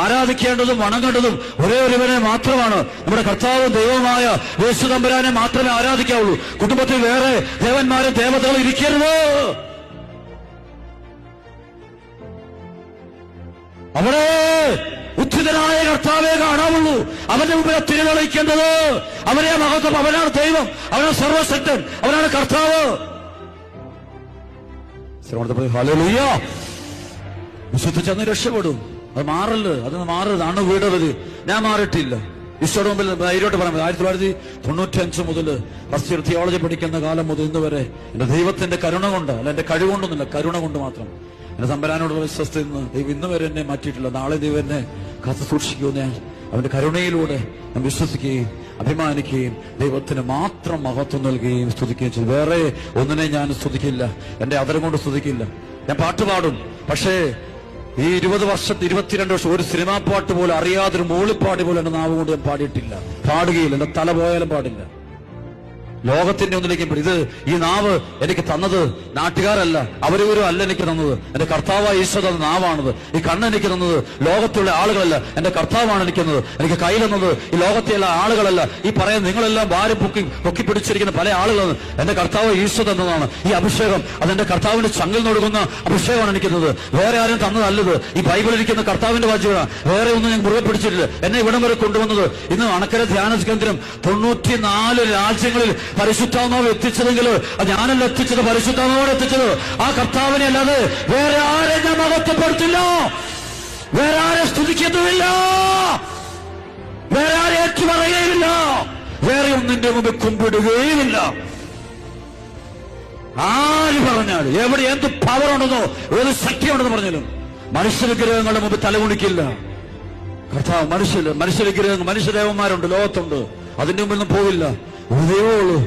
ആരാധിക്കേണ്ടതും വണങ്ങേണ്ടതും ഒരേ ഒരുവനെ മാത്രമാണ്. നമ്മുടെ കർത്താവും ദൈവമായ യേശു തമ്പുരാനെ മാത്രമേ ആരാധിക്കാവുള്ളൂ. കുടുംബത്തിൽ വേറെ ദേവന്മാരും ദേവതകളും ഇരിക്കരുത്. അവിടെ ഉദ്ധിതനായ കർത്താവെ കാണാവുള്ളൂ. അവന്റെ മുമ്പിൽ തിരിതെളിക്കേണ്ടത് അവനെ മഹത്വം. അവനാണ് ദൈവം, അവനാണ് സർവശക്തൻ, അവനാണ് കർത്താവ്. ഹല്ലേലൂയ. വിശുദ്ധിച്ചെന്ന് രക്ഷപ്പെടും. അത് മാറല്, അതൊന്ന് മാറരുത്. അണ് വീടരുത്. ഞാൻ മാറിയിട്ടില്ല. ഈശോയുടെ മുമ്പിൽ ധൈര്യമായിട്ട് പറയാം. 1995 മുതൽ ഫസ്റ്റ് ഇയർ തിയോളജി പഠിക്കുന്ന കാലം മുതൽ ഇന്ന് വരെ എന്റെ ദൈവത്തിന്റെ കരുണ കൊണ്ട്, അല്ല എന്റെ കഴിവുകൊണ്ടൊന്നുമില്ല, കരുണ കൊണ്ട് മാത്രം എന്റെ തമ്പുരാനോടുള്ള വിശ്വസ്തയിൽ നിന്ന് ദൈവം ഇന്ന് വരെ എന്നെ മാറ്റിയിട്ടില്ല. നാളെ ദൈവം എന്നെ കാത്തു സൂക്ഷിക്കുമെന്ന് ഞാൻ അവന്റെ കരുണയിലൂടെ ഞാൻ വിശ്വസിക്കുകയും അഭിമാനിക്കുകയും ദൈവത്തിന് മാത്രം മഹത്വം നൽകുകയും സ്തുതിക്കുകയും ചെയ്തു. വേറെ ഒന്നിനെ ഞാൻ സ്തുതിക്കില്ല, എന്റെ അതരം കൊണ്ട് സ്തുതിക്കില്ല. ഞാൻ പാട്ട് പാടും, പക്ഷേ ഈ 20 വർഷത്തെ 22 വർഷം ഒരു സിനിമാ പാട്ട് പോലും അറിയാതൊരു മൂളിപ്പാടി പോലും എന്റെ നാവ് കൊണ്ട് ഞാൻ പാടിയിട്ടില്ല, പാടുകയില്ല. എന്റെ തല പോയാലും പാടില്ല. ലോകത്തിന്റെ ഒന്നിലേക്ക് ഇത് ഈ നാവ് എനിക്ക് തന്നത് നാട്ടുകാരല്ല, അവരവരും അല്ല എനിക്ക് തന്നത്. എന്റെ കർത്താവായ ഈശോ തന്ന നാവാണത്. ഈ കണ്ണ് എനിക്ക് തന്നത് ലോകത്തുള്ള ആളുകളല്ല, എന്റെ കർത്താവാണ് എനിക്ക് തന്നത്. എനിക്ക് കൈ തന്നത് ഈ ലോകത്തെയുള്ള ആളുകളല്ല, ഈ പറയുന്ന നിങ്ങളെല്ലാം ഭാര്യ പൊക്കി പിടിച്ചിരിക്കുന്ന പല ആളുകളാണ്. എന്റെ കർത്താവ് ഈശോ തന്നതാണ് ഈ അഭിഷേകം. അതെന്റെ കർത്താവിന്റെ ചങ്കിൽ കൊടുക്കുന്ന അഭിഷേകമാണ് എനിക്ക് തന്നത്. വേറെ ആരും തന്നതല്ലത്. ഈ ബൈബിളിൽ ഇരിക്കുന്ന കർത്താവിന്റെ വാചകമാണ്. വേറെ ഒന്നും ഞാൻ മുറുകെ പിടിച്ചിട്ടില്ല. എന്നെ ഇവിടം വരെ കൊണ്ടുവന്നത് ഇന്ന് അണക്കര ധ്യാന കേന്ദ്രം 94 രാജ്യങ്ങളിൽ പരിശുദ്ധാത്മാവ് എത്തിച്ചതെങ്കിൽ ഞാനല്ല എത്തിച്ചത്, പരിശുദ്ധാത്മാവോട് എത്തിച്ചത്. ആ കർത്താവിനെ അല്ലാതെ വേറെ ആരെ ഞാൻ മഹത്വപ്പെടുത്തില്ല, വേറെ ആരെ സ്തുതിക്കുന്നുമില്ല, വേറെ ആരെ ഏറ്റു പറയുകയുമില്ല, വേറെ ഒന്നിന്റെ മുമ്പിൽ കുമ്പിടുകയുമില്ല. ആര് പറഞ്ഞാൽ എവിടെ എന്ത് പവർ ഉണ്ടെന്നോ ഏത് ശക്തിയുണ്ടെന്ന് പറഞ്ഞാലും മനുഷ്യവിഗ്രഹങ്ങളുടെ മുമ്പ് തലകുണിക്കില്ല കർത്താവ്. മനുഷ്യവിഗ്രഹങ്ങൾ, മനുഷ്യദേവന്മാരുണ്ട്, ലോകത്തുണ്ട്. അതിന്റെ മുമ്പിൽ ഒന്നും പോവില്ല. ഒരു ദൈവമുള്ളൂ.